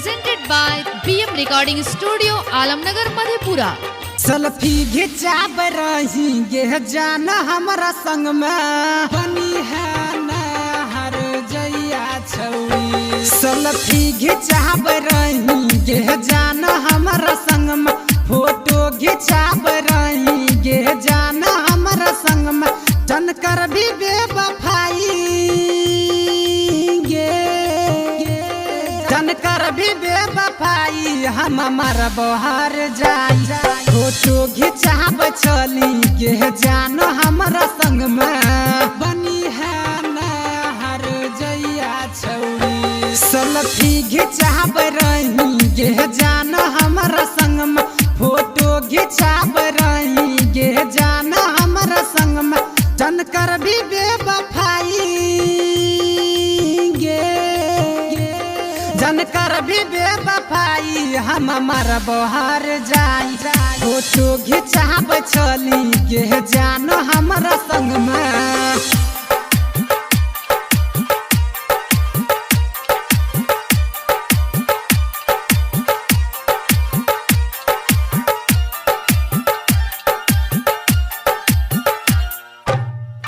presented by BM Recording Studio, Alamnagar, Madhepura. Selfie घिचाब रही गे जान हमारा संग में बनी है न हर जइया छौरी। सेल्फी घिचाब रही गे जान हमारा संग में फोटो घिचाब रही गे जान हमारा संग में जन कर भी बेवफाई गे जन कर भी बेवफाई हम हमारा बहार जाई फोटो घिचाब चली गे जानो हमारा संग में बनी है न हर जइया छौरी। सेल्फी घिचाब रही गे जानो हमारा संग में फोटो घिचाब रही गे जानो हमारा संग में जन कर भी बेवफाई गे जन कर भी बेवफाई हम हमारा बहार जाई फोटो घिचाब चली गे जानो हमारा संग में।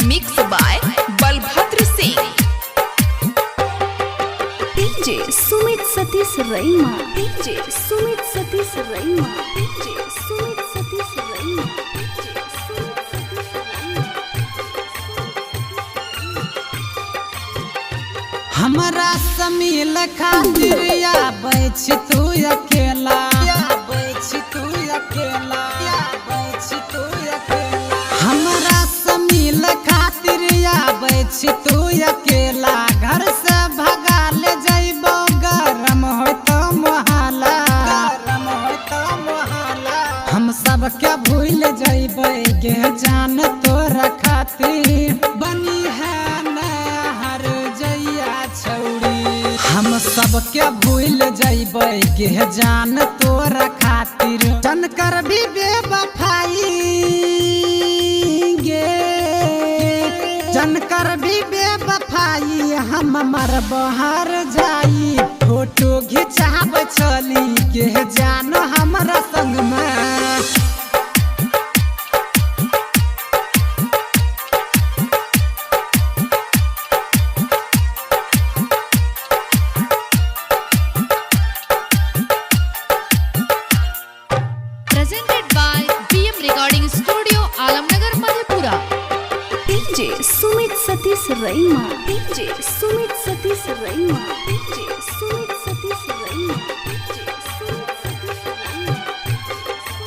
Mixed by Balbhadra Singh. DJ Sumit Satish Raima. DJ Sumit Satish Raima. DJ Sumit Satish Raima. हमारा समील खातिर या बैछ तू अकेला या बैछ तू अकेला या बैछ तू अकेला हमारा समील खातिर या बैछ तू अकेला घर से भगा ले जइबो गरम हो तो मोहल्ला गरम हो तो मोहल्ला हम सब के भूल जइबै गे जान तोरा खातिर बनी है न हर जइया छौरी। हम सब के भूल जइबै गे जान तोरा खातिर जन कर भी बेवफाई गे जन कर भी बेवफाई हम मर बहार जाई फोटो घिचाब चली गे जान हमारा संग में। Presented by BM Recording Studio, Alamnagar, Madhepura. DJ Sumit Satish Raima. DJ Sumit Satish Raima. DJ Sumit Satish Raima. DJ Sumit Satish Raima.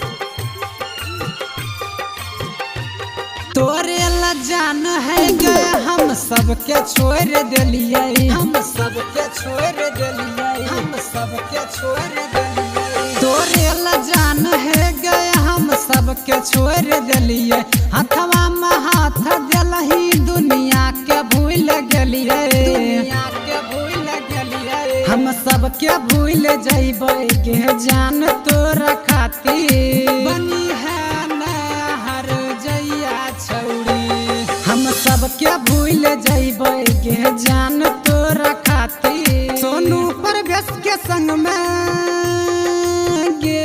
तोरे ला जान है गे हम सबके छोड़ दिलिए हम सबके छोड़ दिलिए हम सबके छोड़ दिलिए तोरे ला जान है गे हम सबके छोड़ दिलिए हथवा में हाथ दिलही दुनिया के भूल गेलिए दुनिया के भूल गेलिए हम सबके भूल जइबै गे जान तोरा खातिर बनी है न हर जइया छौरी। हम सबके भूल जइबै गे जान तोरा खातिर सोनू परवेश के संग में गे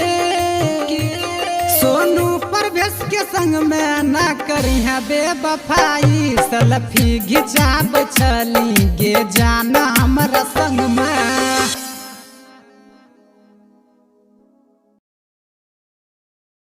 सोनू परवेश के संग में ना करी है बेवफाई सेल्फी घिचाब चली गे जान हमारा संग में।